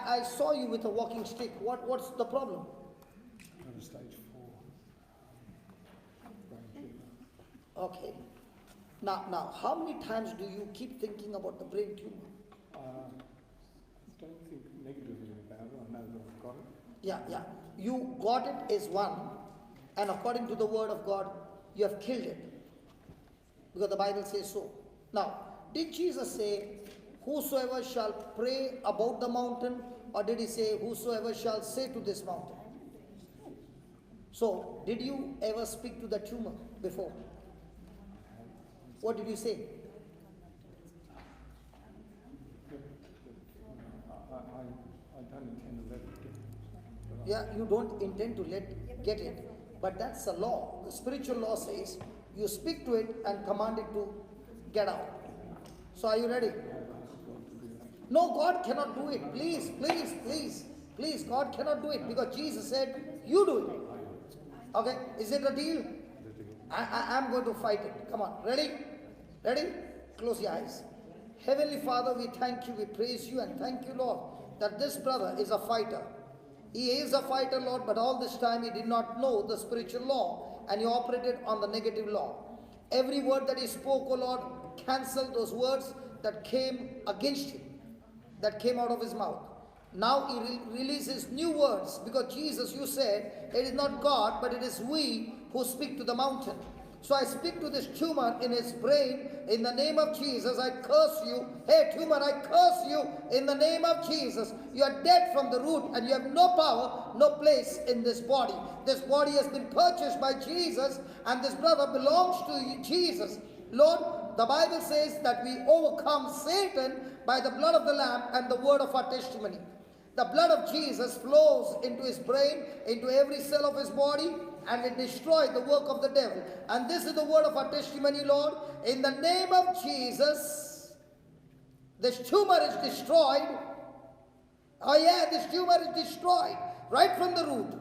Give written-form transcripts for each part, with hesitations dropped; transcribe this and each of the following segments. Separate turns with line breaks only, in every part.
I saw you with a walking stick. What's the problem?
Stage 4.
Okay. Now, how many times do you keep thinking about the brain tumor?
I don't think negatively about it. I know that I've got it.
Yeah. You got it is one, and according to the word of God, you have killed it. Because the Bible says so. Now, did Jesus say, whosoever shall pray about the mountain, or did he say, whosoever shall say to this mountain? So, did you ever speak to the tumor before? What did you say?
I don't intend to let it get it.
Yeah, you don't intend to get it, but that's the law. The spiritual law says you speak to it and command it to get out. So are you ready? No, God cannot do it. Please, God cannot do it because Jesus said, you do it. Okay, is it a deal? I'm going to fight it. Come on, ready? Close your eyes. Heavenly Father, we thank you, we praise you, and thank you, Lord, that this brother is a fighter. He is a fighter, Lord, but all this time he did not know the spiritual law and he operated on the negative law. Every word that he spoke, oh Lord, cancel those words that came against him, that came out of his mouth. Now he releases new words because Jesus, you said, it is not God, but it is we who speak to the mountain. So I speak to this tumor in his brain. In the name of Jesus, I curse you. Hey, tumor, I curse you in the name of Jesus. You are dead from the root and you have no power, no place in this body. This body has been purchased by Jesus and this brother belongs to Jesus. Lord, the Bible says that we overcome Satan by the blood of the Lamb and the word of our testimony. The blood of Jesus flows into his brain, into every cell of his body, and it destroyed the work of the devil. And this is the word of our testimony, Lord. In the name of Jesus, this tumor is destroyed. Oh yeah, this tumor is destroyed right from the root.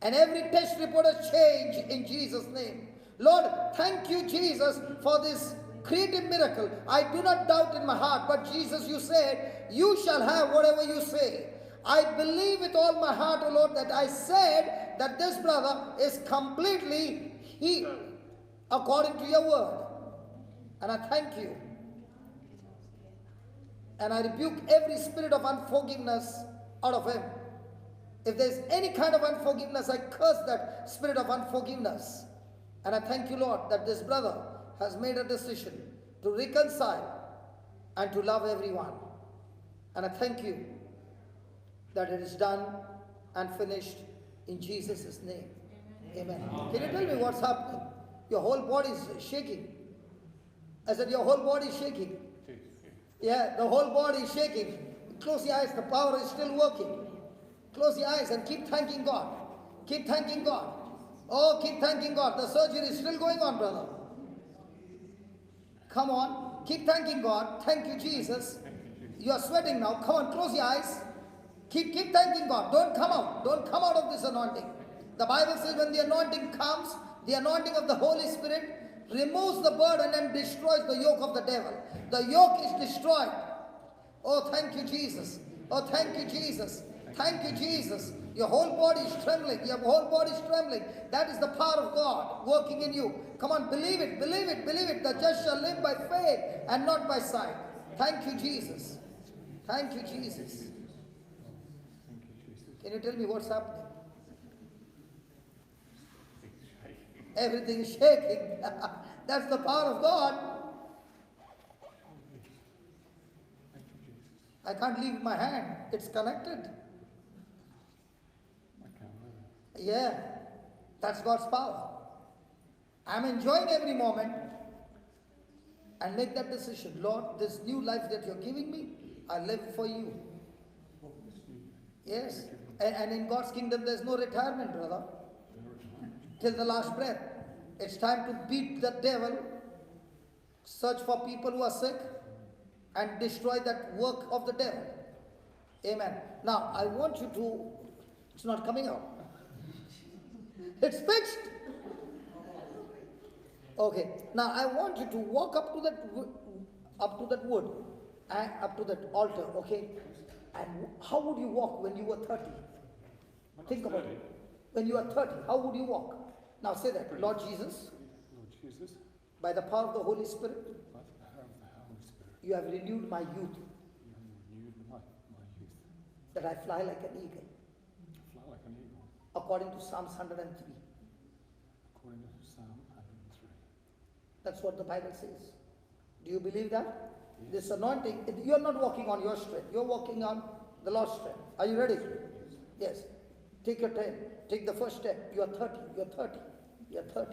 And every test report has changed in Jesus' name. Lord, thank you, Jesus, for this creative miracle. I do not doubt in my heart, but Jesus, you said, you shall have whatever you say. I believe with all my heart, O Lord, that I said that this brother is completely healed according to your word. And I thank you. And I rebuke every spirit of unforgiveness out of him. If there's any kind of unforgiveness, I curse that spirit of unforgiveness. And I thank you, Lord, that this brother has made a decision to reconcile and to love everyone. And I thank you that it is done and finished in Jesus' name. Amen. Can you tell me what's happening? Your whole body is shaking. I said your whole body is shaking. Yeah, the whole body is shaking. Close your eyes, the power is still working. Close your eyes and keep thanking God. Keep thanking God. Oh, keep thanking God. The surgery is still going on, brother. Come on, keep thanking God. Thank you, Jesus. You are sweating now. Come on, close your eyes. Keep thanking God. Don't come out. Don't come out of this anointing. The Bible says when the anointing comes, the anointing of the Holy Spirit removes the burden and destroys the yoke of the devil. The yoke is destroyed. Oh, thank you, Jesus. Oh, thank you, Jesus. Thank you, Jesus. Your whole body is trembling. Your whole body is trembling. That is the power of God working in you. Come on, believe it, believe it, believe it. The just shall live by faith and not by sight. Thank you, Jesus. Thank you, Jesus. Can you tell me what's happening? Everything is shaking. That's the power of God. I can't leave my hand. It's connected. Yeah, that's God's power. I'm enjoying every moment and make that decision. Lord, this new life that you're giving me, I live for you. Yes. And in God's kingdom, there's no retirement, brother. Till the last breath. It's time to beat the devil, search for people who are sick, and destroy that work of the devil. Amen. Now, I want you to, it's not coming out. It's fixed. Okay. Now, I want you to walk up to that wood, and up to that altar, okay? And how would you walk when you were 30?
When I
Think
was
about
30,
it. When you are 30, how would you walk? Now say that, Lord Jesus,
Lord Jesus,
by the power of the Holy Spirit,
by the power of the Holy Spirit,
you have renewed my youth,
you have renewed my youth.
that I fly like an eagle,
Fly like an eagle,
according to Psalms 103.
according to Psalm 103.
That's what the Bible says. Do you believe that? This anointing, you're not walking on your strength, you're walking on the Lord's strength. Are you ready? Yes. Take your time. Take the first step. You are 30. You're 30. You're 30.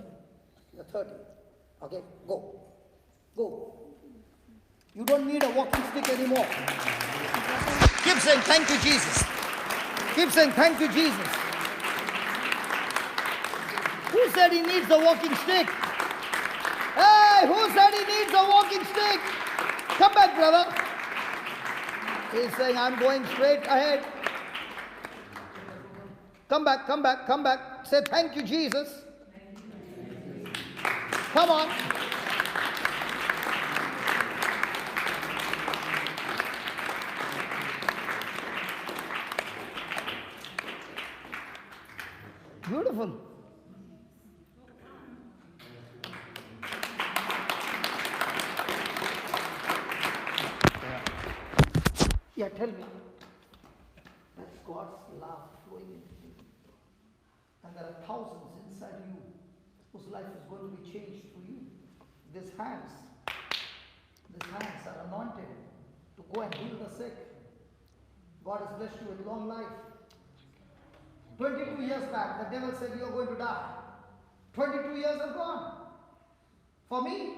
You're 30. Okay? Go. Go. You don't need a walking stick anymore. Keep saying thank you, Jesus. Keep saying thank you, Jesus. Who said he needs a walking stick? Hey, who said he needs a walking stick? Come back, brother. He's saying, I'm going straight ahead. Come back, come back, come back. Say thank you, Jesus. Come on. Beautiful. Yeah, tell me. That's God's love flowing into you. And there are thousands inside you whose life is going to be changed through you. These hands are anointed to go and heal the sick. God has blessed you with long life. 22 years back, the devil said you are going to die. 22 years have gone. For me.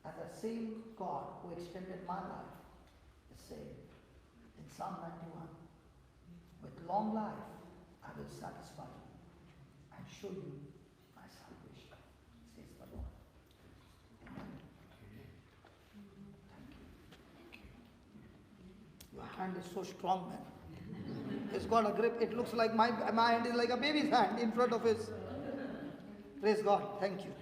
And the same God who extended my life is saying in Psalm 91, with long life I will satisfy you and show you my salvation, says the Lord. Amen. Thank you. Your hand is so strong, man. It's got a grip. It looks like my hand is like a baby's hand in front of his. Praise God. Thank you.